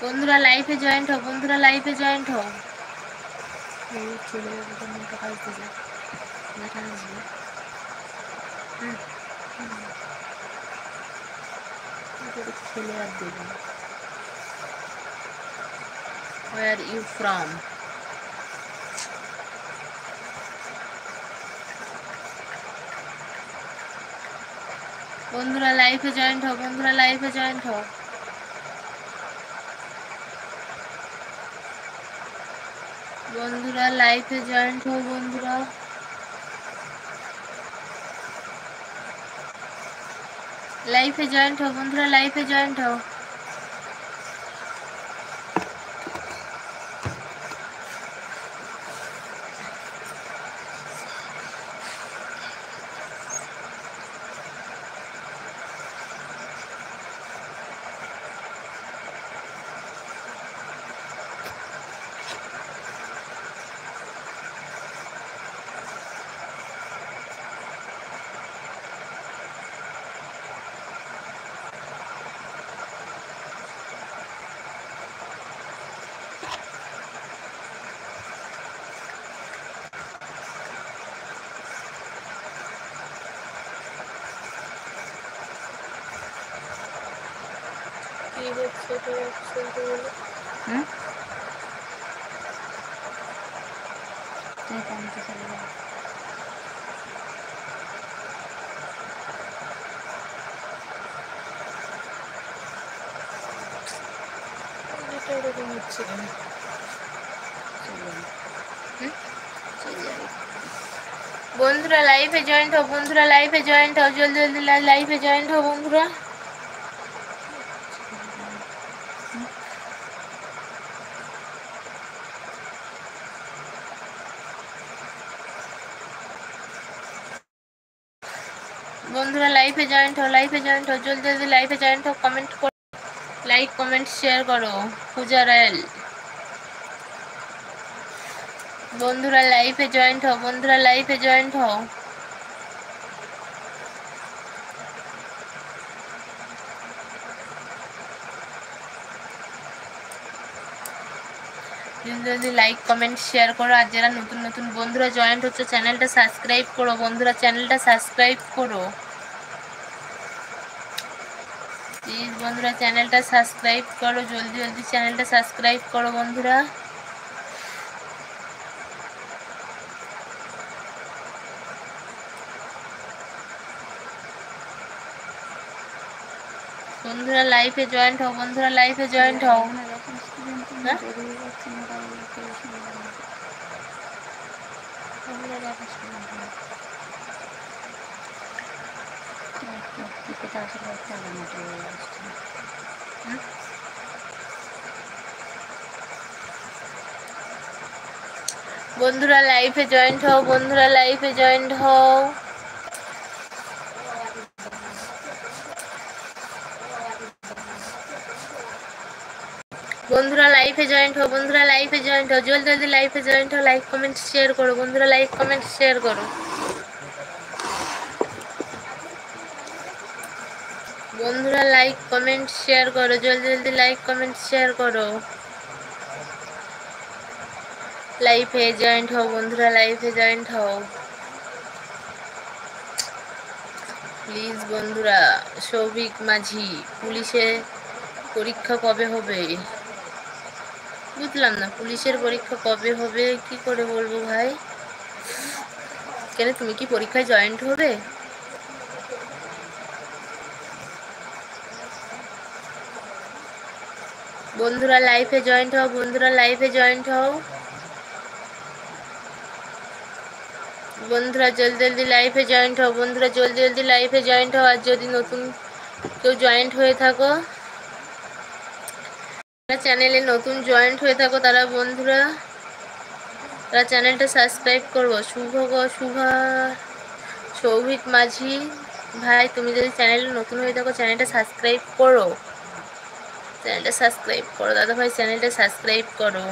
বন্ধুরা লাইভে জয়েন্ট হও, বন্ধুরা লাইভে জয়েন্ট হও। খেলে আর দেবে। Where are you from? বন্ধুরা লাইভে জয়েন্ট হও, বন্ধুরা লাইভে জয়েন্ট হও। বন্ধুরা লাইভে জয়েন্ট হও, বন্ধুরা লাইভে জয়েন্ট হও, বন্ধুরা লাইভে জয়েন্ট হও। বন্ধুরা লাইভে জয়েন্ট হও, বন্ধুরা লাইভে জয়েন্ট হও, জলদি জলদি লাইভে জয়েন্ট হও বন্ধুরা। বন্ধুরা লাইভে জয়েন্ট হও, লাইভে জয়েন্ট হও, জলদি জলদি লাইভে জয়েন্ট হও, কমেন্ট করো, লাইক কমেন্ট শেয়ার করো। পূজা রায়াল বন্ধুরা লাইভে জয়েন্ট হও, বন্ধুরা লাইভে জয়েন্ট হও। জলদি লাইক কমেন্ট শেয়ার করো। আর যারা নতুন নতুন বন্ধুরা জয়েন্ট হচ্ছে চ্যানেলটা সাবস্ক্রাইব করো, বন্ধুরা চ্যানেলটা সাবস্ক্রাইব করো প্লিজ। বন্ধুরা চ্যানেলটা সাবস্ক্রাইব করো, জলদি জলদি চ্যানেলটা সাবস্ক্রাইব করো বন্ধুরা। বন্ধুরা লাইভে জয়েন্ট হও, বন্ধুরা লাইভে জয়েন্ট হও। বন্ধুরা লাইভে জয়েন্ট হও, বন্ধুরা লাইভে জয়েন্ট হও। বন্ধুরা লাইভে জয়েন্ট হও, বন্ধুরা লাইভে জয়েন্ট হও, জলদি জলদি লাইভে জয়েন্ট হও, লাইক কমেন্ট শেয়ার করো বন্ধুরা, লাইক কমেন্ট শেয়ার করো। বন্ধুরা লাইক কমেন্ট শেয়ার করো, জলদি জলদি লাইক কমেন্ট শেয়ার করো। লাইভে জয়েন্ট হও বন্ধুরা, লাইভে জয়েন্ট হও প্লিজ বন্ধুরা। সৌভিক মাঝি, পুলিশে পরীক্ষা কবে হবে? বুঝলাম না, পুলিশের পরীক্ষা কবে হবে কি করে বলবো ভাই? কেন তুমি কি পরীক্ষায় জয়েন্ট হবে? বন্ধুরা লাইভে জয়েন্ট হও, বন্ধুরা লাইভে জয়েন্ট হও। বন্ধুরা জলদি জলদি লাইভে জয়েন্ট হও, বন্ধুরা জলদি জলদি লাইভে জয়েন্ট হও। আর যদি নতুন কেউ জয়েন্ট হয়ে থাকো, চ্যানেলে নতুন জয়েন্ট হয়ে থাকো তারা বন্ধুরা তারা চ্যানেলটা সাবস্ক্রাইব করবো। শুভা সৌভিক মাঝি ভাই, তুমি যদি চ্যানেলে নতুন হয়ে থাকো চ্যানেলটা সাবস্ক্রাইব করো, চ্যানেলটা সাবস্ক্রাইব করো দাদা ভাই, চ্যানেলটা সাবস্ক্রাইব করো।